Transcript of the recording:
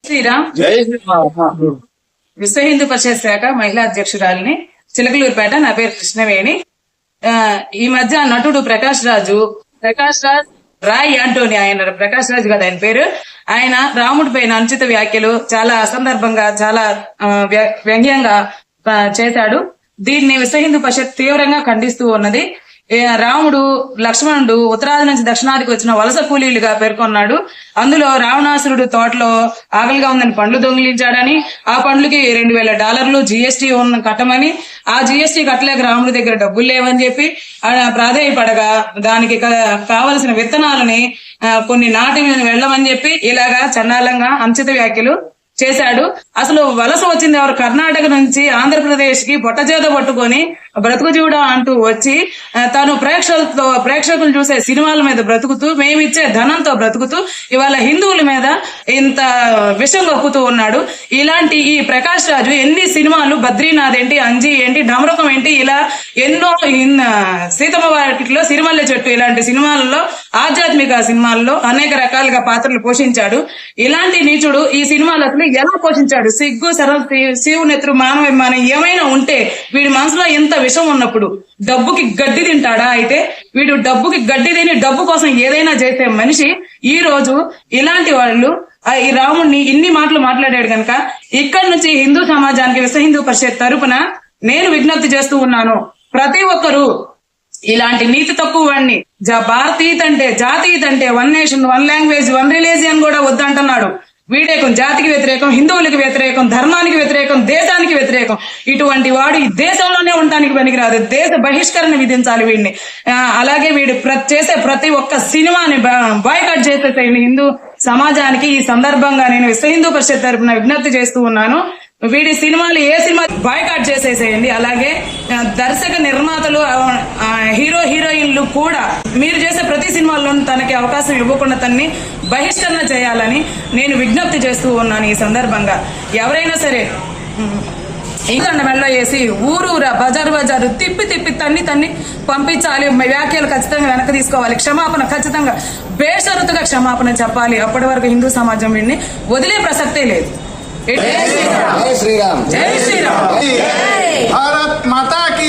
శ్రీరామ్. విశ్వ హిందూ పరిషత్ శాఖ మహిళా అధ్యక్షురాలిని, చిలకలూరుపేట. నా పేరు కృష్ణవేణి. ఈ మధ్య నటుడు ప్రకాష్ రాజ్ రాయ్ యాంటోనీ, ఆయన ప్రకాష్ రాజ్ కదా ఆయన పేరు, ఆయన రాముడి పైన అనుచిత వ్యాఖ్యలు చాలా అసందర్భంగా, చాలా వ్యంగ్యంగా చేశాడు. దీన్ని విశ్వ హిందూ పరిషత్ తీవ్రంగా ఖండిస్తూ ఉన్నది. రాముడు, లక్ష్మణుడు ఉత్తరాది నుంచి దక్షిణాదికి వచ్చిన వలస కూలీలుగా పేర్కొన్నాడు. అందులో రావణాసురుడు తోటలో ఆకలిగా ఉందని పండ్లు దొంగిలించాడని, ఆ పండ్లకి $2000 GST కట్టమని, ఆ GST కట్టలేక రాముడి దగ్గర డబ్బులు లేవని చెప్పి ప్రాధేయపడగా దానికి కావలసిన విత్తనాలని కొన్ని నాటి వెళ్ళమని చెప్పి ఇలాగా చండాలంగా అనుచిత వ్యాఖ్యలు చేశాడు. అసలు వలస వచ్చింది ఎవరు? కర్ణాటక నుంచి ఆంధ్రప్రదేశ్ కి బొట్టచేత పట్టుకొని బ్రతుకు జీవుడా అంటూ వచ్చి తాను ప్రేక్షకులు చూసే సినిమాల మీద బ్రతుకుతూ, మేమిచ్చే ధనంతో బ్రతుకుతూ ఇవాళ హిందువుల మీద ఇంత విషం కక్కుతూ ఉన్నాడు. ఇలాంటి ఈ ప్రకాష్ రాజు ఎన్ని సినిమాలు, బద్రీనాథ్ ఏంటి, అంజీ ఏంటి, డమరకం ఏంటి, ఇలా ఎన్నో సీతమ్మ వాకిట్లో సిరిమల్లె చెట్టు ఇలాంటి సినిమాలలో, ఆధ్యాత్మిక సినిమాల్లో అనేక రకాలుగా పాత్రలు పోషించాడు. ఇలాంటి నీచుడు ఈ సినిమాలు అసలు ఎలా పోషించాడు? సిగ్గు, శివునెత్తురు, మానవాభిమానం ఏమైనా ఉంటే వీడి మనసులో ఎంత విషం ఉన్నప్పుడు డబ్బుకి గడ్డి తింటాడా? అయితే వీడు డబ్బుకి గడ్డి తిని డబ్బు కోసం ఏదైనా చేసే మనిషి ఈ రోజు ఇలాంటి వాళ్ళు ఈ రాముడిని ఇన్ని మాటలు మాట్లాడాడు కనుక ఇక్కడి నుంచి హిందూ సమాజానికి విశ్వ హిందూ పరిషత్ తరపున నేను విజ్ఞప్తి చేస్తూ ఉన్నాను. ప్రతి ఒక్కరూ ఇలాంటి నీతి తక్కువ వాడిని, భారతీయత అంటే, జాతీయత అంటే, 1 నేషన్ 1 లాంగ్వేజ్ 1 రిలీజియన్ కూడా వద్దంటున్నాడు. వీడేకం జాతికి వ్యతిరేకం, హిందువులకి వ్యతిరేకం, ధర్మానికి వ్యతిరేకం, దేశానికి వ్యతిరేకం. ఇటువంటి వాడు ఈ దేశంలోనే ఉండటానికి పనికిరాదు. దేశ బహిష్కరణ విధించాలి వీడిని. అలాగే వీడు చేసే ప్రతి ఒక్క సినిమాని బాయ్కాట్ చేసేసేయండి హిందూ సమాజానికి. ఈ సందర్భంగా నేను విశ్వ హిందూ పరిషత్ తరపున విజ్ఞప్తి చేస్తూ ఉన్నాను. వీడి సినిమాలు ఏ సినిమా బాయ్కాట్ చేసేసేయండి. అలాగే దర్శక నిర్మాతలు, హీరో హీరోయిన్లు కూడా మీరు చేసే ప్రతి సినిమాల్లో తనకి అవకాశం ఇవ్వకుండా తన్ని బహిష్కరణ చేయాలని నేను విజ్ఞప్తి చేస్తూ ఉన్నాను. ఈ సందర్భంగా ఎవరైనా సరే ఇంకండ మెళ్ళ వేసి ఊరూరా బజారు తిప్పి తన్ని పంపించాలి. వ్యాఖ్యలు ఖచ్చితంగా వెనక్కి తీసుకోవాలి. క్షమాపణ ఖచ్చితంగా బేషరతుగా క్షమాపణ చెప్పాలి. అప్పటి వరకు హిందూ సమాజం వీడిని వదిలే ప్రసక్తే లేదు. జై శ్రీరామ్. జై శ్రీరామ్. భారత్ మాతా కీ